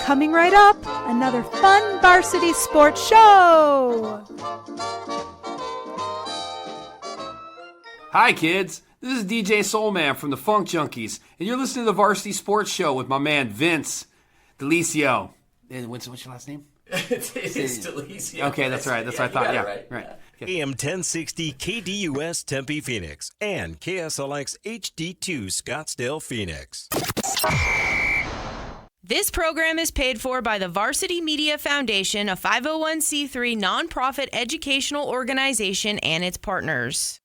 Coming right up, another fun varsity sports show. Hi kids, this is DJ Soulman from the Funk Junkies, and you're listening to the Varsity Sports Show with my man Vince Delicio. What's your last name? It's Delicio. Okay, that's right. That's what I thought. Yeah, right. Okay. am1060 KDUS Tempe Phoenix and KSLX HD2 Scottsdale Phoenix. This program is paid for by the Varsity Media Foundation, a 501c3 nonprofit educational organization, and its partners.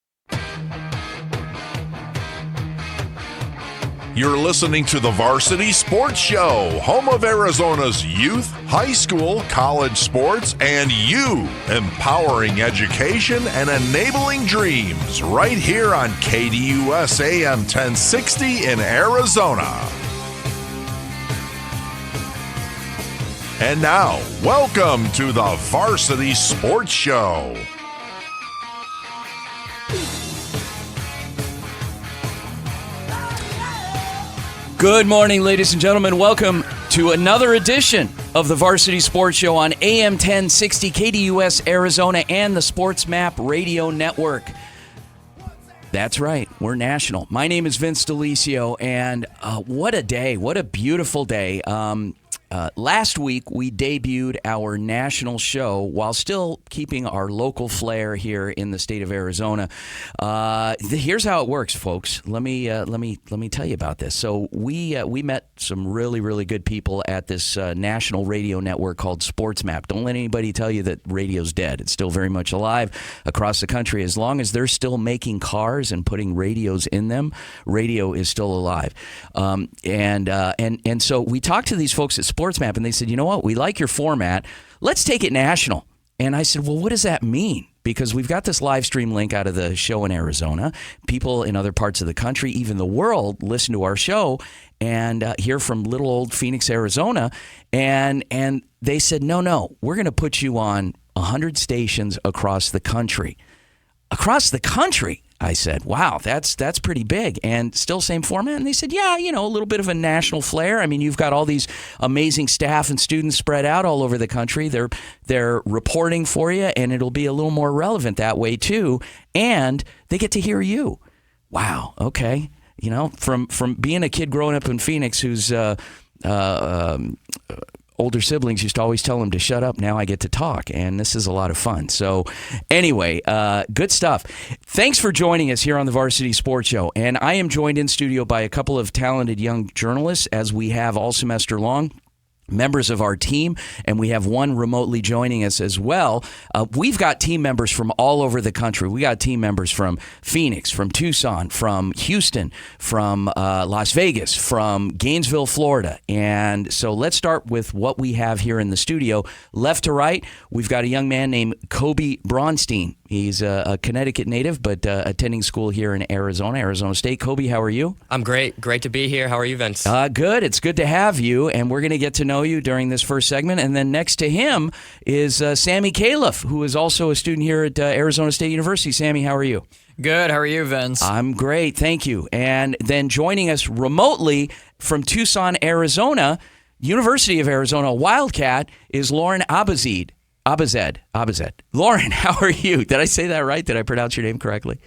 You're listening to the Varsity Sports Show, home of Arizona's youth, high school, college sports, and you, empowering education and enabling dreams, right here on KDUS AM 1060 in Arizona. And now, welcome to the Varsity Sports Show. Good morning, ladies and gentlemen. Welcome to another edition of the Varsity Sports Show on AM 1060 KDUS Arizona and the Sports Map Radio Network. That's right, we're national. My name is Vince Delicio, and what a day, what a beautiful day. Last week, we debuted our national show while still keeping our local flair here in the state of Arizona. Here's how it works, folks. Let me tell you about this. So we met some really, really good people at this national radio network called Sports Map. Don't let anybody tell you that radio's dead. It's still very much alive across the country. As long as they're still making cars and putting radios in them, radio is still alive. And so we talked to these folks at Sports Map, and they said, you know what, we like your format. Let's take it national. And I said, well, what does that mean? Because we've got this live stream link out of the show in Arizona. People in other parts of the country, even the world, listen to our show and hear from little old Phoenix, Arizona. And they said, no, we're going to put you on 100 stations across the country. Across the country? I said, wow, that's pretty big. And still same format? And they said, yeah, a little bit of a national flair. I mean, you've got all these amazing staff and students spread out all over the country. They're reporting for you, and it'll be a little more relevant that way, too. And they get to hear you. Wow, okay. From being a kid growing up in Phoenix who's older siblings used to always tell him to shut up. Now I get to talk, and this is a lot of fun. So anyway, good stuff. Thanks for joining us here on the Varsity Sports Show. And I am joined in studio by a couple of talented young journalists, as we have all semester long, members of our team, and we have one remotely joining us as well. We've got team members from all over the country. We got team members from Phoenix, from Tucson, from Houston, from Las Vegas, from Gainesville, Florida. And so let's start with what we have here in the studio. Left to right, we've got a young man named Koby Braunstein. He's a Connecticut native, but attending school here in Arizona State. Koby, how are you? I'm great. Great to be here. How are you, Vince? Good. It's good to have you, and we're going to get to know you during this first segment. And then next to him is Sammy Khalaf, who is also a student here at Arizona State University. Sammy, how are you? Good. How are you, Vince? I'm great. Thank you. And then joining us remotely from Tucson, Arizona, University of Arizona Wildcat, is Lauren Abozeid. Abozeid. Lauren, how are you? Did I say that right? Did I pronounce your name correctly?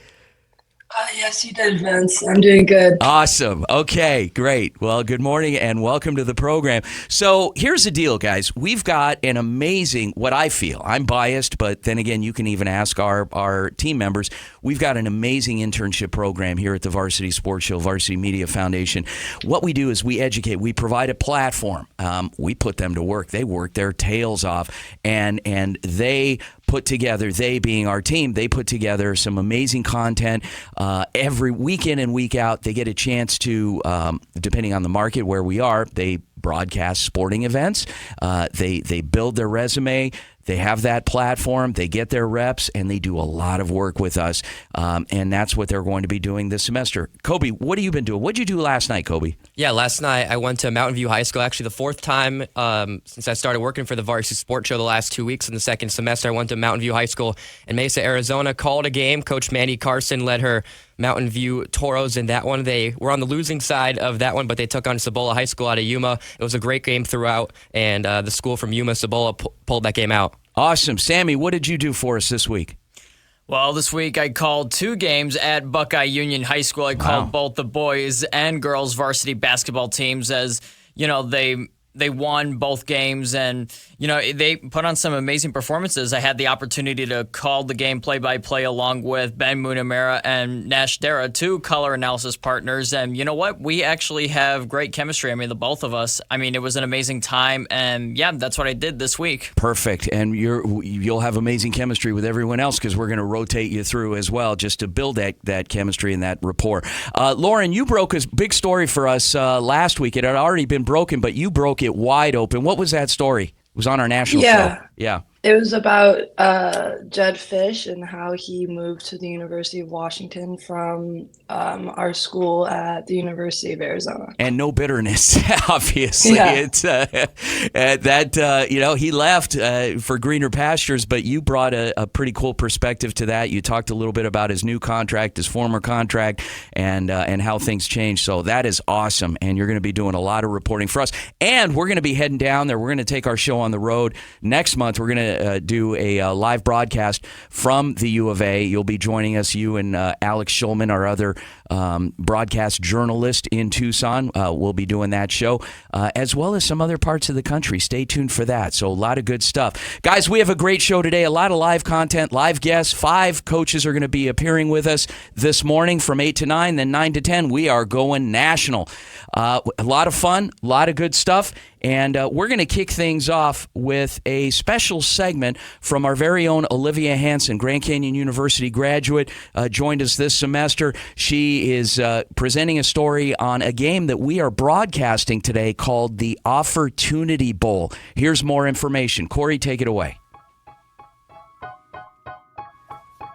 Yes, you did, Vince. I'm doing good. Awesome. Okay, great. Well, good morning and welcome to the program. So here's the deal, guys. We've got an amazing, what I feel, I'm biased, but then again, you can even ask our team members. We've got an amazing internship program here at the Varsity Sports Show, Varsity Media Foundation. What we do is we educate. We provide a platform. We put them to work. They work their tails off, and they put together, they being our team, they put together some amazing content every week in and week out. They get a chance to, depending on the market where we are, they broadcast sporting events. They build their resume. They have that platform. They get their reps, and they do a lot of work with us. And that's what they're going to be doing this semester. Koby, what have you been doing? What did you do last night, Koby? Yeah, last night I went to Mountain View High School, actually the fourth time since I started working for the Varsity Sports Show the last 2 weeks in the second semester. I went to Mountain View High School in Mesa, Arizona, called a game. Coach Mandy Carson led her Mountain View Toros in that one. They were on the losing side of that one, but they took on Cibola High School out of Yuma. It was a great game throughout, and the school from Yuma, Cibola, pulled that game out. Awesome. Sammy, what did you do for us this week? Well, this week I called 2 games at Buckeye Union High School. I called both the boys and girls varsity basketball teams as, they won both games, and they put on some amazing performances. I had the opportunity to call the game play-by-play along with Ben Munamera and Nash Darragh, 2 color analysis partners, and you know what? We actually have great chemistry. I mean, the both of us. I mean, it was an amazing time, and yeah, that's what I did this week. Perfect, and you'll have amazing chemistry with everyone else because we're going to rotate you through as well just to build that chemistry and that rapport. Lauren, you broke a big story for us last week. It had already been broken, but you broke it wide open. What was that story? It was on our national show. Yeah. It was about Jed Fish and how he moved to the University of Washington from our school at the University of Arizona. And no bitterness, obviously. Yeah. It's he left for greener pastures, but you brought a pretty cool perspective to that. You talked a little bit about his new contract, his former contract, and how things changed. So that is awesome, and you're going to be doing a lot of reporting for us. And we're going to be heading down there. We're going to take our show on the road next month. We're going to do a live broadcast from the U of A. You'll be joining us, you and Alex Schulman, our other broadcast journalist in Tucson. We'll be doing that show, as well as some other parts of the country. Stay tuned for that. So a lot of good stuff. Guys, we have a great show today. A lot of live content, live guests. 5 coaches are going to be appearing with us this morning from 8 to 9, then 9 to 10. We are going national. A lot of fun, a lot of good stuff. And we're going to kick things off with a special segment from our very own Olivia Hansen, Grand Canyon University graduate, joined us this semester. She is presenting a story on a game that we are broadcasting today called the Offertunity Bowl. Here's more information. Corey, take it away.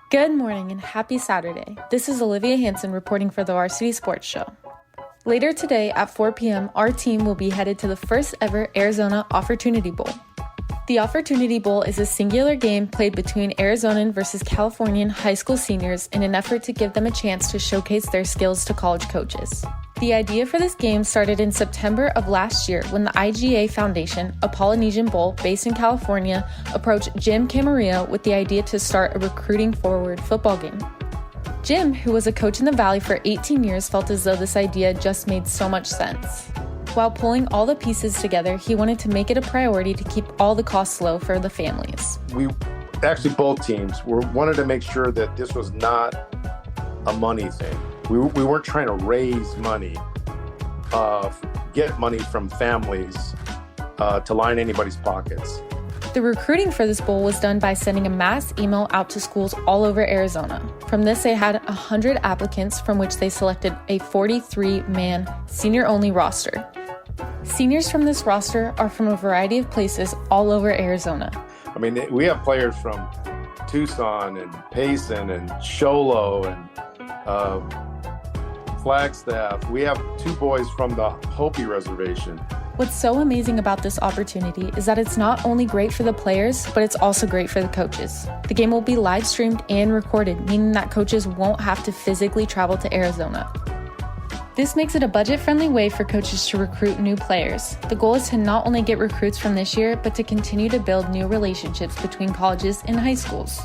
Good morning and happy Saturday. This is Olivia Hansen reporting for the Varsity Sports Show. Later today at 4 p.m., our team will be headed to the first ever Arizona Offertunity Bowl. The Offertunity Bowl is a singular game played between Arizonan versus Californian high school seniors in an effort to give them a chance to showcase their skills to college coaches. The idea for this game started in September of last year when the IGA Foundation, a Polynesian bowl based in California, approached Jim Camarillo with the idea to start a recruiting forward football game. Jim, who was a coach in the Valley for 18 years, felt as though this idea just made so much sense. While pulling all the pieces together, he wanted to make it a priority to keep all the costs low for the families. We actually, both teams, wanted to make sure that this was not a money thing. We weren't trying to raise money, get money from families to line anybody's pockets. The recruiting for this bowl was done by sending a mass email out to schools all over Arizona. From this, they had 100 applicants, from which they selected a 43-man senior-only roster. Seniors from this roster are from a variety of places all over Arizona. I mean, we have players from Tucson and Payson and Sholo and Flagstaff. We have 2 boys from the Hopi Reservation. What's so amazing about this opportunity is that it's not only great for the players, but it's also great for the coaches. The game will be live streamed and recorded, meaning that coaches won't have to physically travel to Arizona. This makes it a budget-friendly way for coaches to recruit new players. The goal is to not only get recruits from this year, but to continue to build new relationships between colleges and high schools.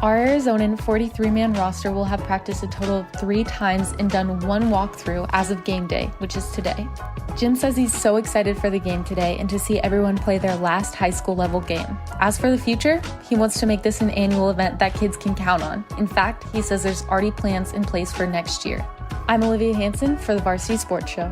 Our Arizonan 43-man roster will have practiced a total of 3 times and done 1 walkthrough as of game day, which is today. Jim says he's so excited for the game today and to see everyone play their last high school level game. As for the future, he wants to make this an annual event that kids can count on. In fact, he says there's already plans in place for next year. I'm Olivia Hansen for the Varsity Sports Show.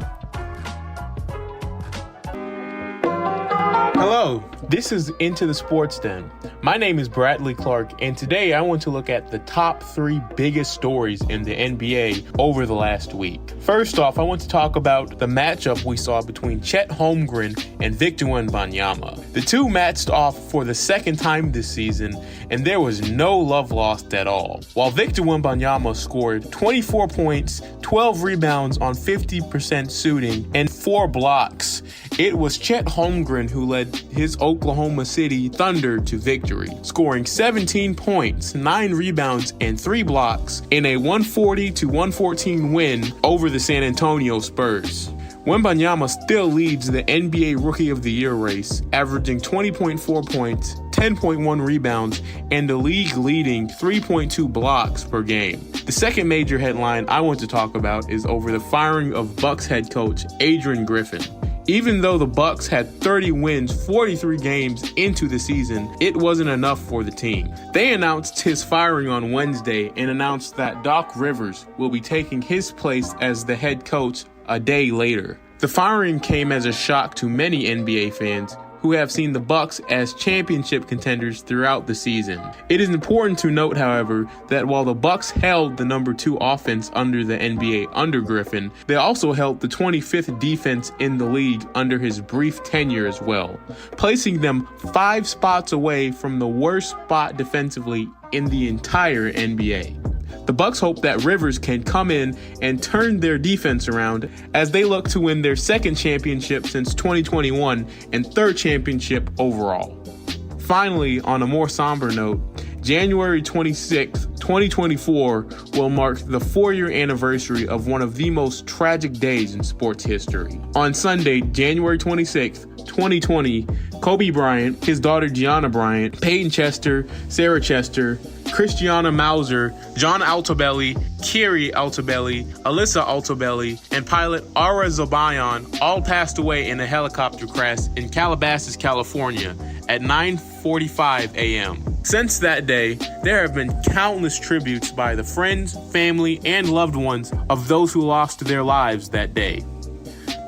Hello, this is Into the Sports Den. My name is Bradley Clark, and today I want to look at the top 3 biggest stories in the NBA over the last week. First off, I want to talk about the matchup we saw between Chet Holmgren and Victor Wembanyama. The two matched off for the second time this season, and there was no love lost at all. While Victor Wembanyama scored 24 points, 12 rebounds on 50% shooting, and 4 blocks, it was Chet Holmgren who led his Oklahoma City Thunder to victory, scoring 17 points, 9 rebounds, and 3 blocks in a 140-114 win over the San Antonio Spurs. Wembanyama still leads the NBA Rookie of the Year race, averaging 20.4 points, 10.1 rebounds, and the league-leading 3.2 blocks per game. The second major headline I want to talk about is over the firing of Bucks head coach Adrian Griffin. Even though the Bucks had 30 wins 43 games into the season, it wasn't enough for the team. They announced his firing on Wednesday and announced that Doc Rivers will be taking his place as the head coach a day later. The firing came as a shock to many NBA fans who have seen the Bucks as championship contenders throughout the season. It is important to note, however, that while the Bucks held the number 2 offense under the NBA under Griffin, they also held the 25th defense in the league under his brief tenure as well, placing them 5 spots away from the worst spot defensively in the entire NBA. The Bucks hope that Rivers can come in and turn their defense around as they look to win their second championship since 2021 and third championship overall. Finally, on a more somber note, January 26, 2024 will mark the 4-year anniversary of one of the most tragic days in sports history. On Sunday, January 26, 2020, Kobe Bryant, his daughter Gianna Bryant, Peyton Chester, Sarah Chester, Christiana Mauser, John Altobelli, Kiri Altobelli, Alyssa Altobelli, and pilot Ara Zobayan all passed away in a helicopter crash in Calabasas, California at 9:45 a.m. Since that day, there have been countless tributes by the friends, family, and loved ones of those who lost their lives that day.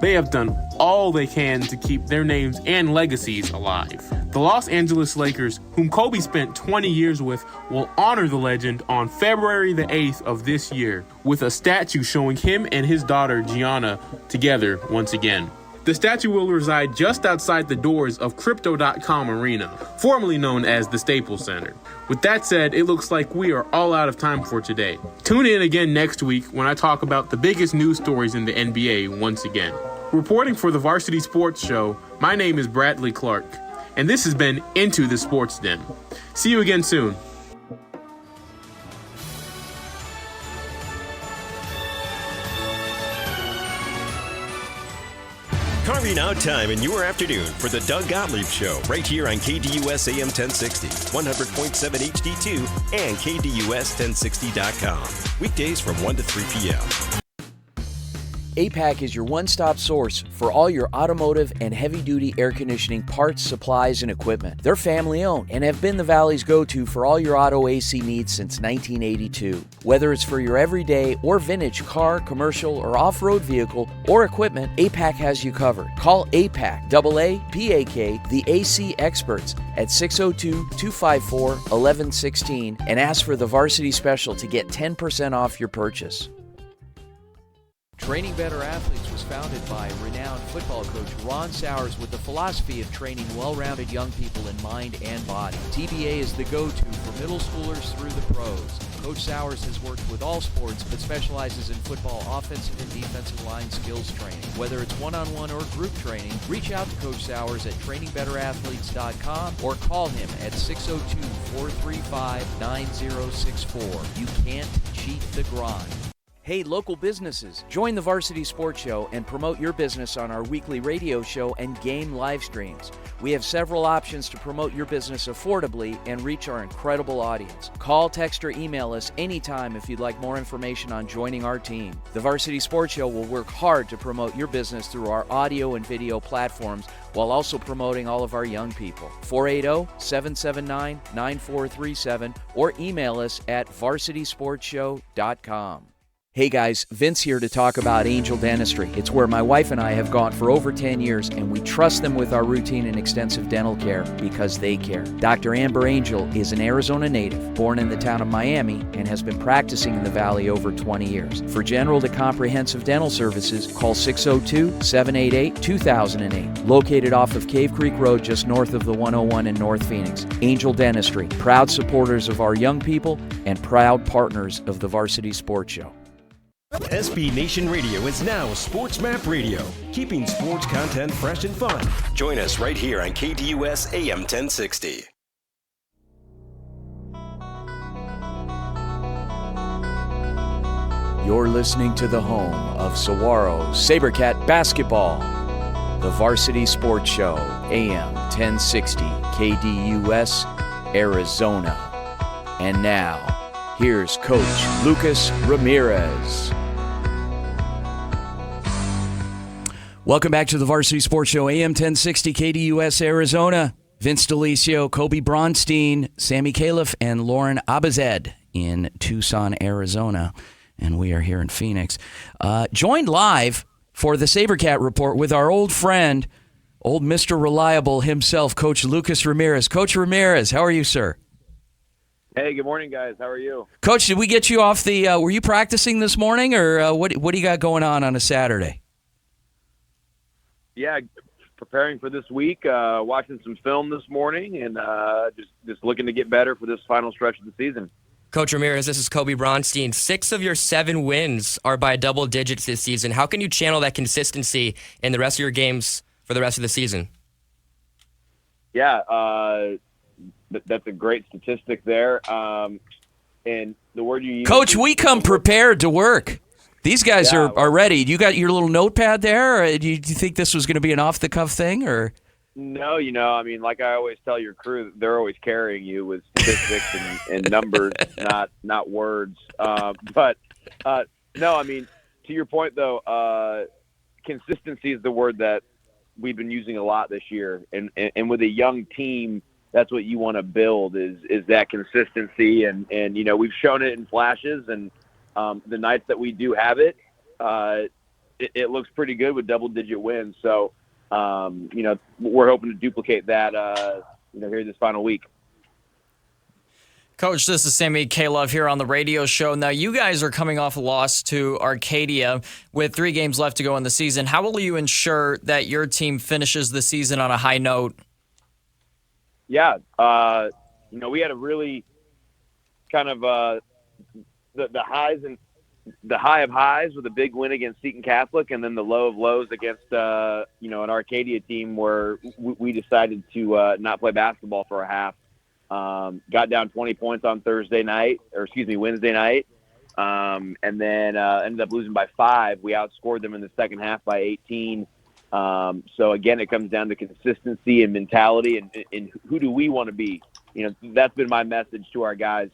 They have done all they can to keep their names and legacies alive. The Los Angeles Lakers, whom Kobe spent 20 years with, will honor the legend on February the 8th of this year with a statue showing him and his daughter Gianna together once again. The statue will reside just outside the doors of Crypto.com Arena, formerly known as the Staples Center. With that said, it looks like we are all out of time for today. Tune in again next week when I talk about the biggest news stories in the NBA once again. Reporting for the Varsity Sports Show, my name is Bradley Clark, and this has been Into the Sports Den. See you again soon. Carving out time in your afternoon for the Doug Gottlieb Show right here on KDUS AM 1060, 100.7 HD2, and KDUS1060.com. Weekdays from 1 to 3 p.m. APAC is your one-stop source for all your automotive and heavy-duty air conditioning parts, supplies, and equipment. They're family-owned and have been the Valley's go-to for all your auto AC needs since 1982. Whether it's for your everyday or vintage car, commercial, or off-road vehicle or equipment, APAC has you covered. Call APAC, AA-PAK, the AC experts at 602-254-1116 and ask for the Varsity Special to get 10% off your purchase. Training Better Athletes was founded by renowned football coach Ron Sowers with the philosophy of training well-rounded young people in mind and body. TBA is the go-to for middle schoolers through the pros. Coach Sowers has worked with all sports but specializes in football offensive and defensive line skills training. Whether it's one-on-one or group training, reach out to Coach Sowers at trainingbetterAthletes.com or call him at 602-435-9064. You can't cheat the grind. Hey, local businesses, join the Varsity Sports Show and promote your business on our weekly radio show and game live streams. We have several options to promote your business affordably and reach our incredible audience. Call, text, or email us anytime if you'd like more information on joining our team. The Varsity Sports Show will work hard to promote your business through our audio and video platforms while also promoting all of our young people. 480-779-9437 or email us at varsitysportshow.com. Hey guys, Vince here to talk about Angel Dentistry. It's where my wife and I have gone for over 10 years, and we trust them with our routine and extensive dental care because they care. Dr. Amber Angel is an Arizona native, born in the town of Miami, and has been practicing in the Valley over 20 years. For general to comprehensive dental services, call 602-788-2008. Located off of Cave Creek Road just north of the 101 in North Phoenix. Angel Dentistry, proud supporters of our young people and proud partners of the Varsity Sports Show. SB Nation Radio is now Sports Map Radio, keeping sports content fresh and fun. Join us right here on KDUS AM 1060. You're listening to the home of Saguaro Sabercat basketball, the Varsity Sports Show, AM 1060, KDUS, Arizona. And now, here's Coach Lucas Ramirez. Welcome back to the Varsity Sports Show, AM 1060, KDUS, Arizona. Vince DeLisio, Koby Braunstein, Sammy Khalaf, and Lauren Abozeid in Tucson, Arizona. And we are here in Phoenix. Joined live for the Sabercat Report with our old friend, old Mr. Reliable himself, Coach Lucas Ramirez. Coach Ramirez, how are you, sir? Hey, good morning, guys. How are you? Coach, did we get you off the were you practicing this morning, or what do you got going on a Saturday? Yeah, preparing for this week, watching some film this morning, and just looking to get better for this final stretch of the season. Coach Ramirez, this is Koby Braunstein. 6 of your 7 wins are by double digits this season. How can you channel that consistency in the rest of your games for the rest of the season? Yeah, that's a great statistic there. And the word you use... Coach, we come prepared to work. These guys are ready. You got your little notepad there? Or do you think this was going to be an off-the-cuff thing? Or No, I mean, like I always tell your crew, they're always carrying you with statistics and numbers, not words. But no, I mean, to your point, though, consistency is the word that we've been using a lot this year. And with a young team, that's what you want to build is that consistency. And we've shown it in flashes, and the nights that we do have it, it looks pretty good with double-digit wins. So, we're hoping to duplicate that, here this final week. Coach, this is Sammy Khalaf here on the radio show. Now, you guys are coming off a loss to Arcadia with 3 games left to go in the season. How will you ensure that your team finishes the season on a high note? Yeah, we had a really kind of the highs and the high of highs with a big win against Seton Catholic, and then the low of lows against an Arcadia team where we decided to not play basketball for a half. Got down 20 points on Wednesday night, and then ended up losing by 5. We outscored them in the second half by 18. So again, it comes down to consistency and mentality, and who do we want to be? That's been my message to our guys.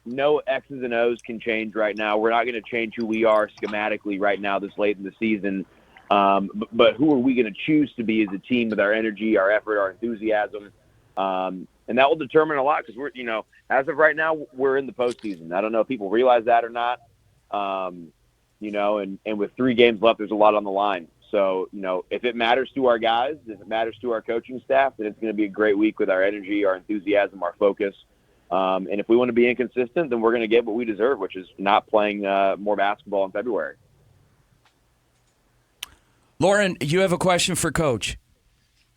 No X's and O's can change right now. We're not going to change who we are schematically right now this late in the season. But who are we going to choose to be as a team with our energy, our effort, our enthusiasm? And that will determine a lot because we're, as of right now, we're in the postseason. I don't know if people realize that or not. And with 3 games left, there's a lot on the line. So, if it matters to our guys, if it matters to our coaching staff, then it's going to be a great week with our energy, our enthusiasm, our focus. And if we want to be inconsistent, then we're going to get what we deserve, which is not playing more basketball in February. Lauren, you have a question for Coach.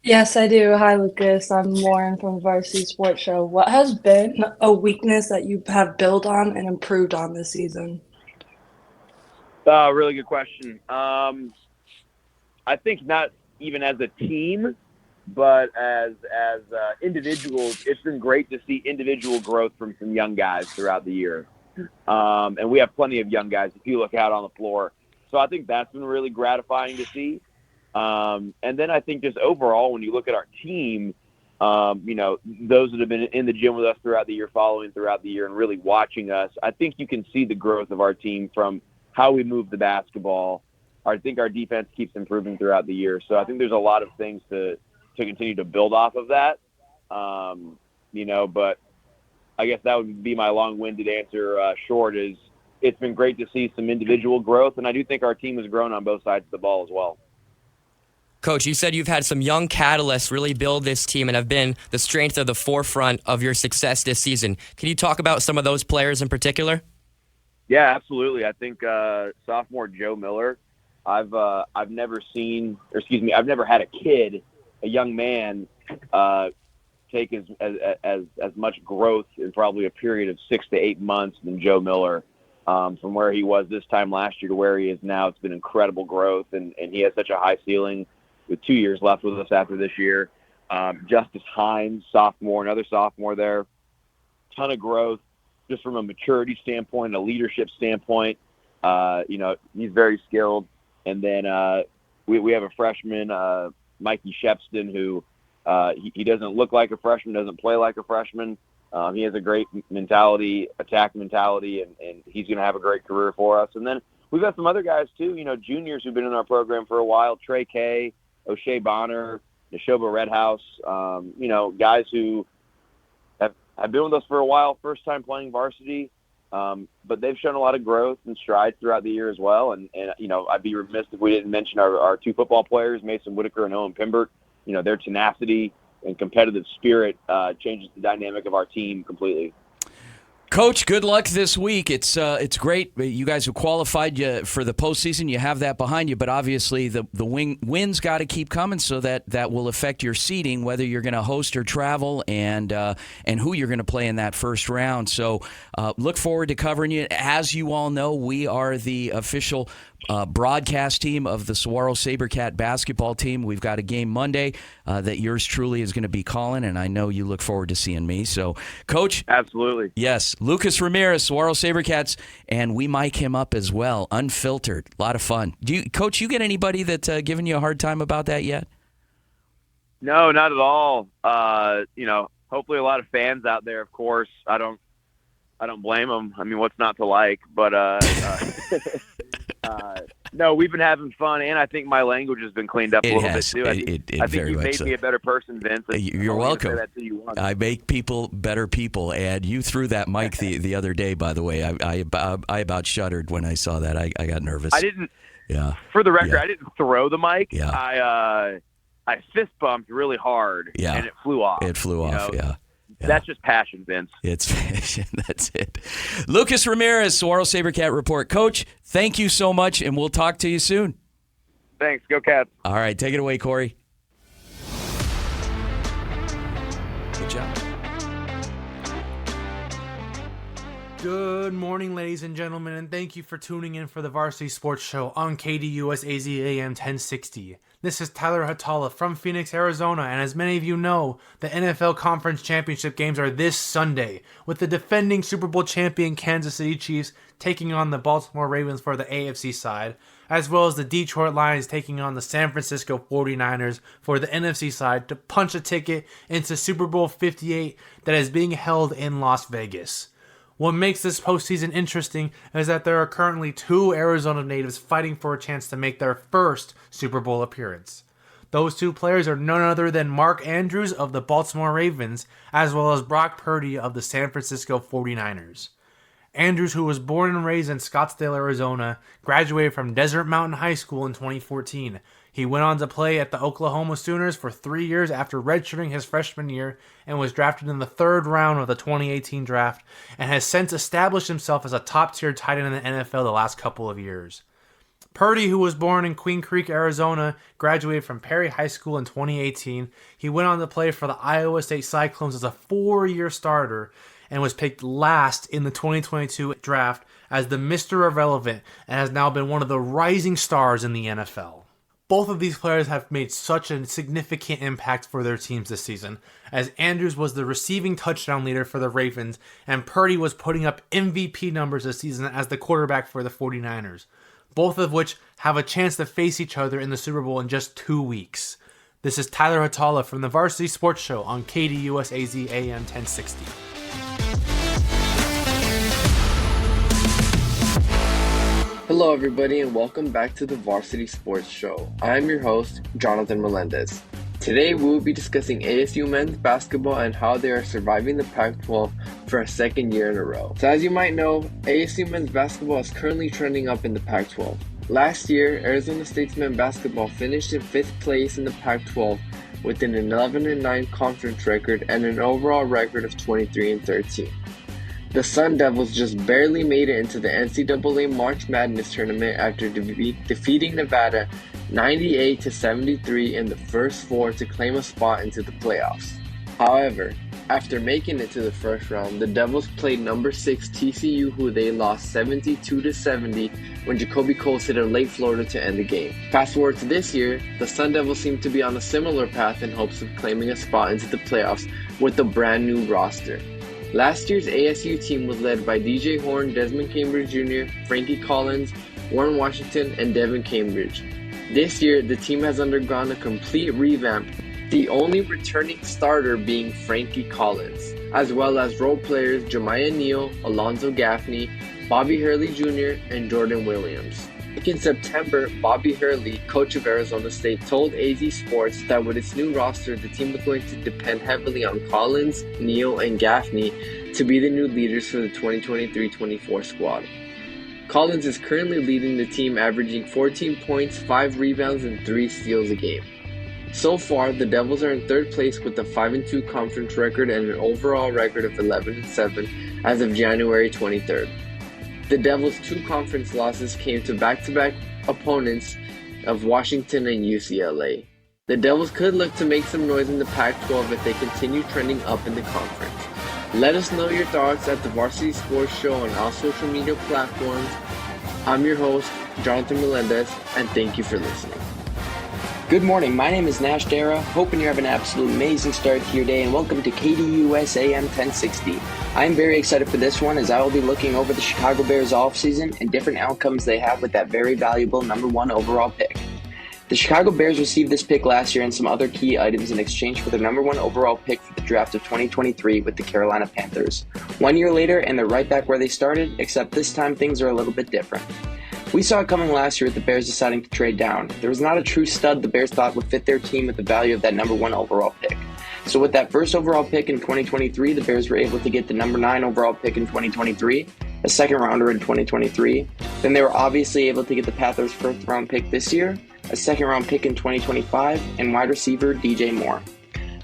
Yes, I do. Hi, Lucas. I'm Lauren from Varsity Sports Show. What has been a weakness that you have built on and improved on this season? Really good question. I think not even as a team, but as individuals, it's been great to see individual growth from some young guys throughout the year. And we have plenty of young guys if you look out on the floor. So I think that's been really gratifying to see. And then I think just overall, when you look at our team, those that have been in the gym with us throughout the year, following throughout the year, and really watching us, I think you can see the growth of our team from how we move the basketball. I think our defense keeps improving throughout the year. So I think there's a lot of things to continue to build off of that. But I guess that would be my long-winded answer. Short is it's been great to see some individual growth, and I do think our team has grown on both sides of the ball as well. Coach, you said you've had some young catalysts really build this team and have been the strength of the forefront of your success this season. Can you talk about some of those players in particular? Yeah, absolutely. I think sophomore Joe Miller, I've never had a kid, a young man, take as much growth in probably a period of 6 to 8 months than Joe Miller. From where he was this time last year to where he is now, it's been incredible growth, and he has such a high ceiling with 2 years left with us after this year. Justice Hines, sophomore, another sophomore there, ton of growth just from a maturity standpoint, a leadership standpoint. He's very skilled. And then we have a freshman, Mikey Shepston, who he doesn't look like a freshman, doesn't play like a freshman. He has a great mentality, attack mentality, and he's going to have a great career for us. And then we've got some other guys, too, juniors who've been in our program for a while, Trey Kay, O'Shea Bonner, Neshoba Redhouse, guys who have been with us for a while, first time playing varsity, but they've shown a lot of growth and strides throughout the year as well. And I'd be remiss if we didn't mention our two football players, Mason Whitaker and Owen Pimbert. Their tenacity and competitive spirit changes the dynamic of our team completely. Coach, good luck this week. It's great. You guys have qualified for the postseason. You have that behind you, but obviously the wins got to keep coming, so that will affect your seeding, whether you're going to host or travel, and who you're going to play in that first round. So look forward to covering you. As you all know, we are the official broadcast team of the Saguaro Sabercat basketball team. We've got a game Monday that yours truly is going to be calling, and I know you look forward to seeing me. So, Coach. Absolutely. Yes. Lucas Ramirez, Saguaro Sabercats, and we mic him up as well, unfiltered. A lot of fun. Coach, you get anybody that's giving you a hard time about that yet? No, not at all. Hopefully a lot of fans out there, of course. I don't blame them. I mean, what's not to like? But no, we've been having fun, and I think my language has been cleaned up a little bit too. I think you made me a better person, Vince. You're welcome. Say that to you once. I make people better people, and you threw that mic the other day. By the way, I about shuddered when I saw that. I got nervous. I didn't. Yeah. For the record, I didn't throw the mic. Yeah. I fist bumped really hard. Yeah. And it flew off. It flew off. Yeah. That's just passion, Vince. It's passion. That's it. Lucas Ramirez, Saguaro Sabercat Report. Coach, thank you so much, and we'll talk to you soon. Thanks. Go Cats. All right. Take it away, Corey. Good job. Good morning, ladies and gentlemen, and thank you for tuning in for the Varsity Sports Show on KDUS AM 1060. This is Tyler Hautala from Phoenix, Arizona, and as many of you know, the NFL Conference Championship games are this Sunday, with the defending Super Bowl champion Kansas City Chiefs taking on the Baltimore Ravens for the AFC side, as well as the Detroit Lions taking on the San Francisco 49ers for the NFC side to punch a ticket into Super Bowl 58 that is being held in Las Vegas. What makes this postseason interesting is that there are currently 2 Arizona natives fighting for a chance to make their first Super Bowl appearance. Those 2 players are none other than Mark Andrews of the Baltimore Ravens, as well as Brock Purdy of the San Francisco 49ers. Andrews, who was born and raised in Scottsdale, Arizona, graduated from Desert Mountain High School in 2014. He went on to play at the Oklahoma Sooners for 3 years after redshirting his freshman year and was drafted in the 3rd round of the 2018 draft and has since established himself as a top-tier tight end in the NFL the last couple of years. Purdy, who was born in Queen Creek, Arizona, graduated from Perry High School in 2018. He went on to play for the Iowa State Cyclones as a 4-year starter and was picked last in the 2022 draft as the Mr. Irrelevant and has now been one of the rising stars in the NFL. Both of these players have made such a significant impact for their teams this season, as Andrews was the receiving touchdown leader for the Ravens, and Purdy was putting up MVP numbers this season as the quarterback for the 49ers, both of which have a chance to face each other in the Super Bowl in just 2 weeks. This is Tyler Hautala from the Varsity Sports Show on KDUS AM 1060. Hello everybody and welcome back to the Varsity Sports Show. I am your host, Jonathan Melendez. Today we will be discussing ASU men's basketball and how they are surviving the Pac-12 for a second year in a row. So as you might know, ASU men's basketball is currently trending up in the Pac-12. Last year, Arizona State's men's basketball finished in 5th place in the Pac-12 with an 11-9 conference record and an overall record of 23-13. The Sun Devils just barely made it into the NCAA March Madness tournament after defeating Nevada 98-73 in the first 4 to claim a spot into the playoffs. However, after making it to the first round, the Devils played number 6 TCU, who they lost 72-70 when Jacoby Coles hit a late floater to end the game. Fast forward to this year, the Sun Devils seem to be on a similar path in hopes of claiming a spot into the playoffs with a brand new roster. Last year's ASU team was led by DJ Horn, Desmond Cambridge Jr., Frankie Collins, Warren Washington, and Devin Cambridge. This year, the team has undergone a complete revamp, the only returning starter being Frankie Collins, as well as role players Jemiah Neal, Alonzo Gaffney, Bobby Hurley Jr., and Jordan Williams. In September, Bobby Hurley, coach of Arizona State, told AZ Sports that with its new roster, the team was going to depend heavily on Collins, Neal, and Gaffney to be the new leaders for the 2023-24 squad. Collins is currently leading the team, averaging 14 points, 5 rebounds, and 3 steals a game. So far, the Devils are in 3rd place with a 5-2 conference record and an overall record of 11-7 as of January 23rd. The Devils' 2 conference losses came to back-to-back opponents of Washington and UCLA. The Devils could look to make some noise in the Pac-12 if they continue trending up in the conference. Let us know your thoughts at the Varsity Sports Show on all social media platforms. I'm your host, Jonathan Melendez, and thank you for listening. Good morning, my name is Nash, Darragh, hoping you're having an absolute amazing start to your day, and welcome to KDUS AM 1060. I am very excited for this one as I will be looking over the Chicago Bears offseason and different outcomes they have with that very valuable number 1 overall pick. The Chicago Bears received this pick last year and some other key items in exchange for their number 1 overall pick for the draft of 2023 with the Carolina Panthers. 1 year later, and they're right back where they started, except this time things are a little bit different. We saw it coming last year with the Bears deciding to trade down. There was not a true stud the Bears thought would fit their team with the value of that number 1 overall pick. So with that first overall pick in 2023, the Bears were able to get the number 9 overall pick in 2023, a second rounder in 2023. Then they were obviously able to get the Panthers' first round pick this year, a second round pick in 2025, and wide receiver DJ Moore.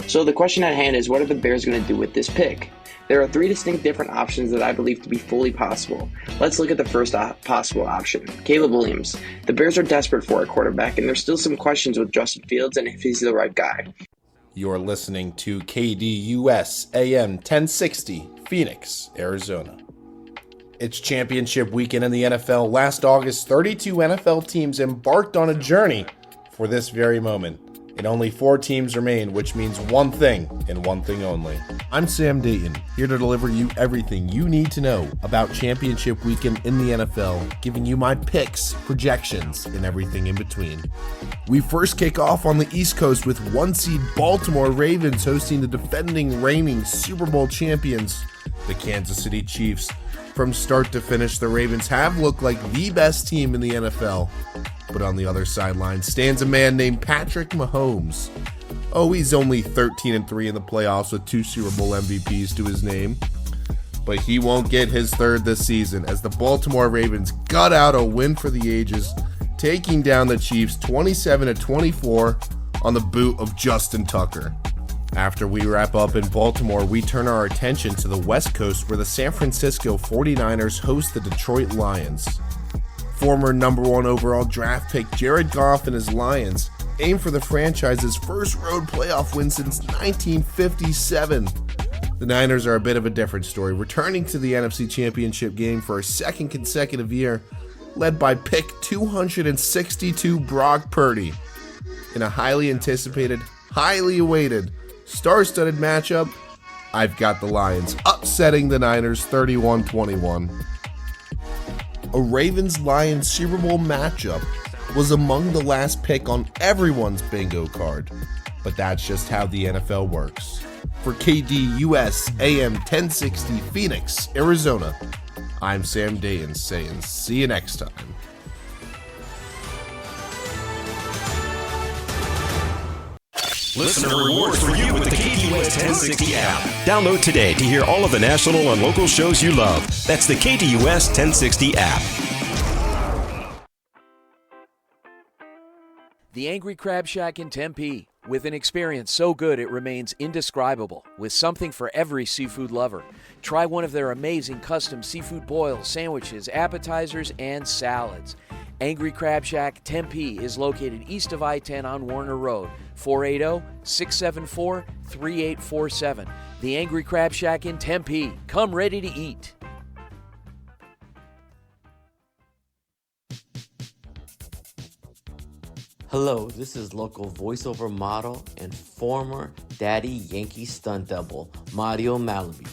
So the question at hand is, what are the Bears going to do with this pick? There are 3 distinct different options that I believe to be fully possible. Let's look at the first possible option, Caleb Williams. The Bears are desperate for a quarterback, and there's still some questions with Justin Fields and if he's the right guy. You're listening to KDUS AM 1060, Phoenix, Arizona. It's championship weekend in the NFL. Last August, 32 NFL teams embarked on a journey for this very moment. And only 4 teams remain, which means one thing and one thing only. I'm Sam Datin, here to deliver you everything you need to know about championship weekend in the NFL, giving you my picks, projections, and everything in between. We first kick off on the East Coast with 1 seed Baltimore Ravens hosting the defending reigning Super Bowl champions, the Kansas City Chiefs. From start to finish, the Ravens have looked like the best team in the NFL. But on the other sideline stands a man named Patrick Mahomes. Oh, he's only 13-3 in the playoffs with 2 Super Bowl MVPs to his name. But he won't get his third this season as the Baltimore Ravens gut out a win for the ages, taking down the Chiefs 27-24 on the boot of Justin Tucker. After we wrap up in Baltimore, we turn our attention to the West Coast where the San Francisco 49ers host the Detroit Lions. Former number 1 overall draft pick Jared Goff and his Lions aim for the franchise's first road playoff win since 1957. The Niners are a bit of a different story, returning to the NFC Championship game for a second consecutive year, led by pick 262 Brock Purdy. In a highly anticipated, highly awaited, star-studded matchup, I've got the Lions upsetting the Niners 31-21. A Ravens-Lions Super Bowl matchup was among the last pick on everyone's bingo card, but that's just how the NFL works. For KDUS AM 1060 Phoenix, Arizona, I'm Sam Datin saying see you next time. Listener rewards for you with the KDUS 1060 app. Download today to hear all of the national and local shows you love. That's the KDUS 1060 app. The Angry Crab Shack in Tempe. With an experience so good it remains indescribable, with something for every seafood lover. Try one of their amazing custom seafood boils, sandwiches, appetizers, and salads. Angry Crab Shack Tempe is located east of I-10 on Warner Road, 480-674-3847. The Angry Crab Shack in Tempe. Come ready to eat. Hello, this is local voiceover model and former Daddy Yankee stunt double, Mario Malaby.